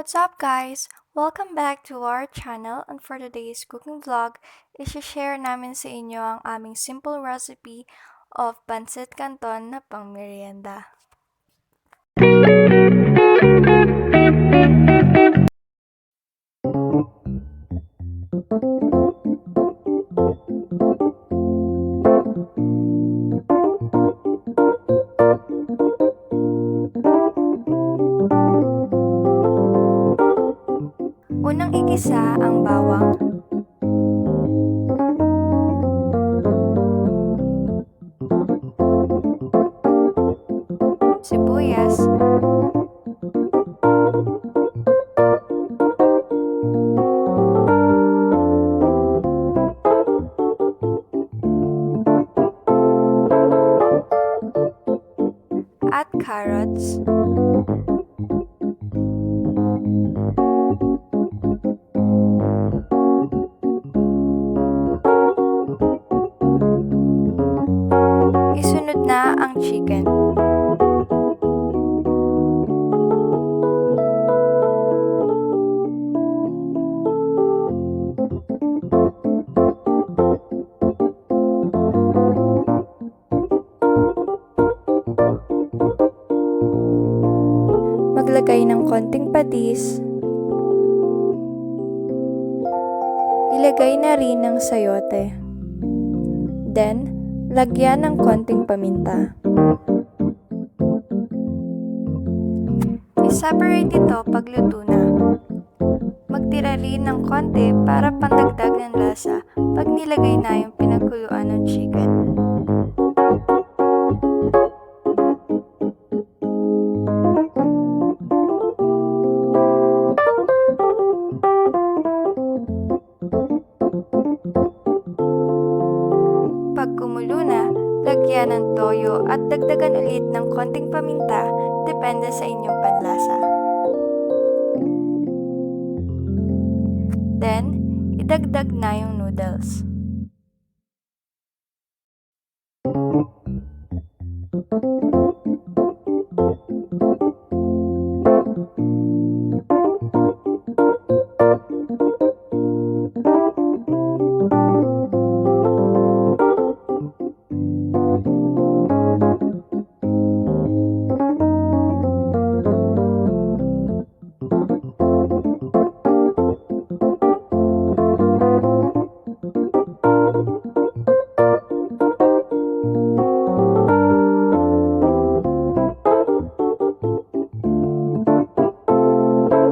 What's up guys? Welcome back to our channel and for today's cooking vlog, isi-share namin sa inyo ang aming simple recipe of pancit canton na pang merienda. Unang igisa ang bawang, sibuyas, at carrots. Isunod na ang chicken. Maglagay ng konting patis. Ilagay na rin ng sayote. Then, lagyan ng konting paminta. I-separate ito pagluto na. Magtira rin ng konti para pandagdag ng lasa pag nilagay na yung pinagkuluan ng chicken. Pag kumulo na, lagyan ng toyo at dagdagan ulit ng konting paminta, depende sa inyong panlasa. Then, idagdag na yung noodles.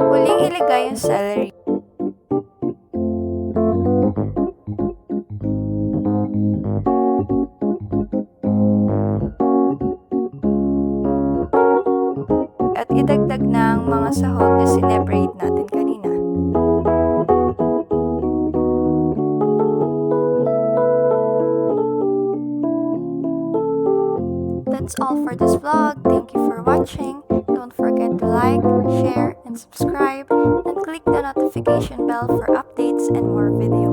Huling ilagay yung celery. At idagdag na ang mga sahog na sineparate natin kanina. That's all for this vlog. Thank you for watching. Don't forget to like, share, and subscribe, and click the notification bell for updates and more videos.